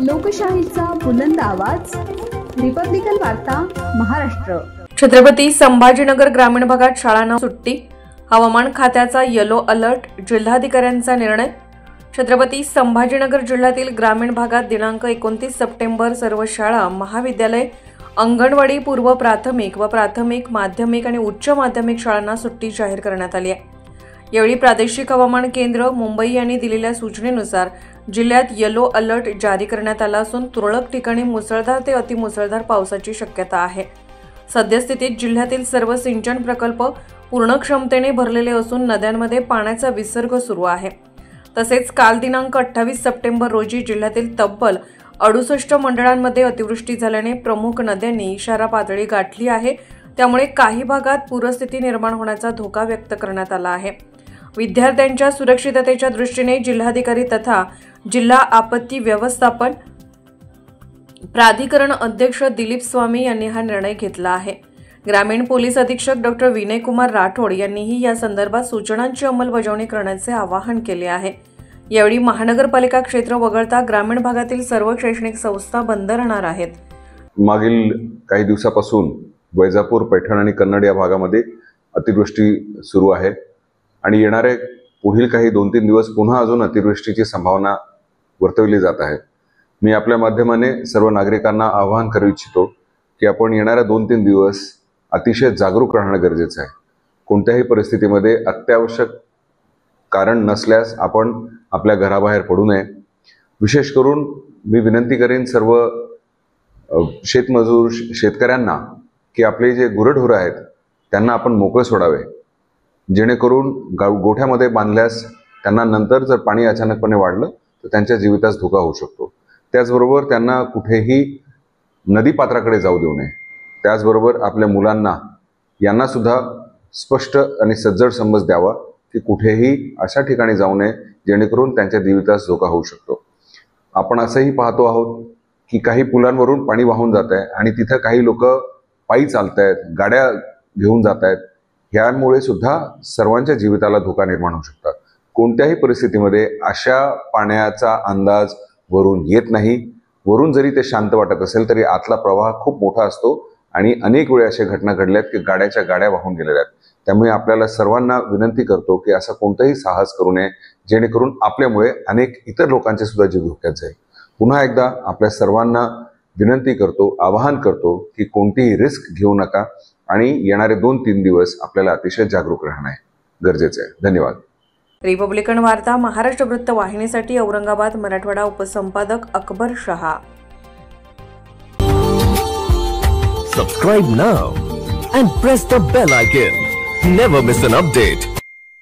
लोकशाहीचा बुलंद आवाज, रिपब्लिकन वार्ता महाराष्ट्र। छत्रपती संभाजीनगर ग्रामीण भागात शाळांना सुट्टी, हवामान खात्याचा येलो अलर्ट, जिल्हाधिकाऱ्यांचा निर्णय। छत्रपती संभाजीनगर जिल्ह्यातील ग्रामीण भागात दिनांक 29 सप्टेंबर सर्व शाळा, महाविद्यालय, अंगणवाडी, पूर्व प्राथमिक व प्राथमिक, माध्यमिक आणि उच्च माध्यमिक शाळांना सुट्टी जाहीर करण्यात आली आहे। यावेळी प्रादेशिक हवामान केंद्र मुंबई यांनी दिलेल्या सूचनेनुसार जिल्ह्यात येलो अलर्ट जारी करण्यात आला असून तुरळक ठिकाणी मुसळधार ते अतिमुसळधार पावसाची शक्यता आहे। सद्यस्थितीत जिल्ह्यातील सर्व सिंचन प्रकल्प पूर्ण क्षमतेने भरलेले असून नद्यांमध्ये पाण्याचा विसर्ग सुरू आहे। तसेच काल दिनांक 28 सप्टेंबर रोजी जिल्ह्यातील तब्बल 68 मंडळांमध्ये अतिवृष्टी झाल्याने प्रमुख नद्यांनी इशारा पातळी गाठली आहे। त्यामुळे काही भागात पूरस्थिती निर्माण होण्याचा धोका व्यक्त करण्यात आला आहे। विद्यार्थ्यांच्या सुरक्षिततेच्या दृष्टीने जिल्हाधिकारी तथा जिल्हा आपत्ती व्यवस्थापन प्राधिकरण अध्यक्ष दिलीप स्वामी यांनी हा निर्णय घेतला आहे। ग्रामीण पोलीस अधीक्षक डॉ. विनय कुमार राठोड यांनीही या संदर्भात सूचनांची अंमलबजावणी करण्याचे आवाहन केले आहे। यावेळी महानगरपालिका क्षेत्र वगळता ग्रामीण भागातील सर्व शैक्षणिक संस्था बंद राहणार आहेत। मागील काही दिवसापासून वैजापूर, पैठण आणि कन्नड या भागामध्ये अतिवृष्टी सुरू आहे आणि येणारे पुढील काही 2-3 दिवस पुन्हा अजून अतिवृष्टीची संभावना वर्तवली जात आहे। मी आपल्या माध्यमाने सर्व नागरिकांना आवाहन करू इच्छितो की आपण येणाऱ्या 2-3 दिवस अतिशय जागरूक राहणं गरजेचं आहे। कोणत्याही परिस्थितीमध्ये अत्यावश्यक कारण नसल्यास आपण आपल्या घराबाहेर पडू नये। विशेष करून मी विनंती करेन सर्व शेतमजूर शेतकऱ्यांना की आपले जे गुरढोरं आहेत त्यांना आपण मोकळे सोडावे, जेणेकरून गोठ्यामध्ये बांधल्यास त्यांना नंतर जर पाणी अचानकपणे वाढलं तर त्यांच्या जीवितास धोका होऊ शकतो। त्याचबरोबर त्यांना कुठेही नदीपात्राकडे जाऊ देऊ नये। त्याचबरोबर आपल्या मुलांना यांना सुद्धा स्पष्ट आणि सज्जड समज द्यावा की कुठेही अशा ठिकाणी जाऊ नये जेणेकरून त्यांच्या जीवितास धोका होऊ शकतो। आपण असंही पाहतो आहोत की काही पुलांवरून पाणी वाहून जात आहे आणि तिथं काही लोक पायी चालत आहेत, गाड्या घेऊन जात आहेत। ह्यामुळे सुद्धा सर्वांच्या जीविताला धोका निर्माण होऊ शकतात। कोणत्याही परिस्थितीमध्ये अशा पाण्याचा अंदाज वरून येत नाही। वरून जरी ते शांत वाटत असेल तरी आतला प्रवाह खूप मोठा असतो आणि अनेक वेळा अशा घटना घडल्यात की गाड्याच्या गाड्या वाहून गेलेल्या आहेत। त्यामुळे आपल्याला सर्वांना विनंती करतो की असं कोणतंही साहस करू नये जेणेकरून आपल्यामुळे अनेक इतर लोकांचे सुद्धा जीव धोक्यात जाईल। पुन्हा एकदा आपल्या सर्वांना विनंती करतो, आवाहन करतो की कोणतीही रिस्क घेऊ नका आणि येणारे 2-3 दिवस आपल्याला अतिशय जागरूक राहणे गरजेचे आहे। धन्यवाद। रिपब्लिकन वार्ता महाराष्ट्र वृत्त वाहिनीसाठी Aurangabad Marathwada उपसंपादक Akbar Shah. Subscribe now and press the bell icon. Never miss an update.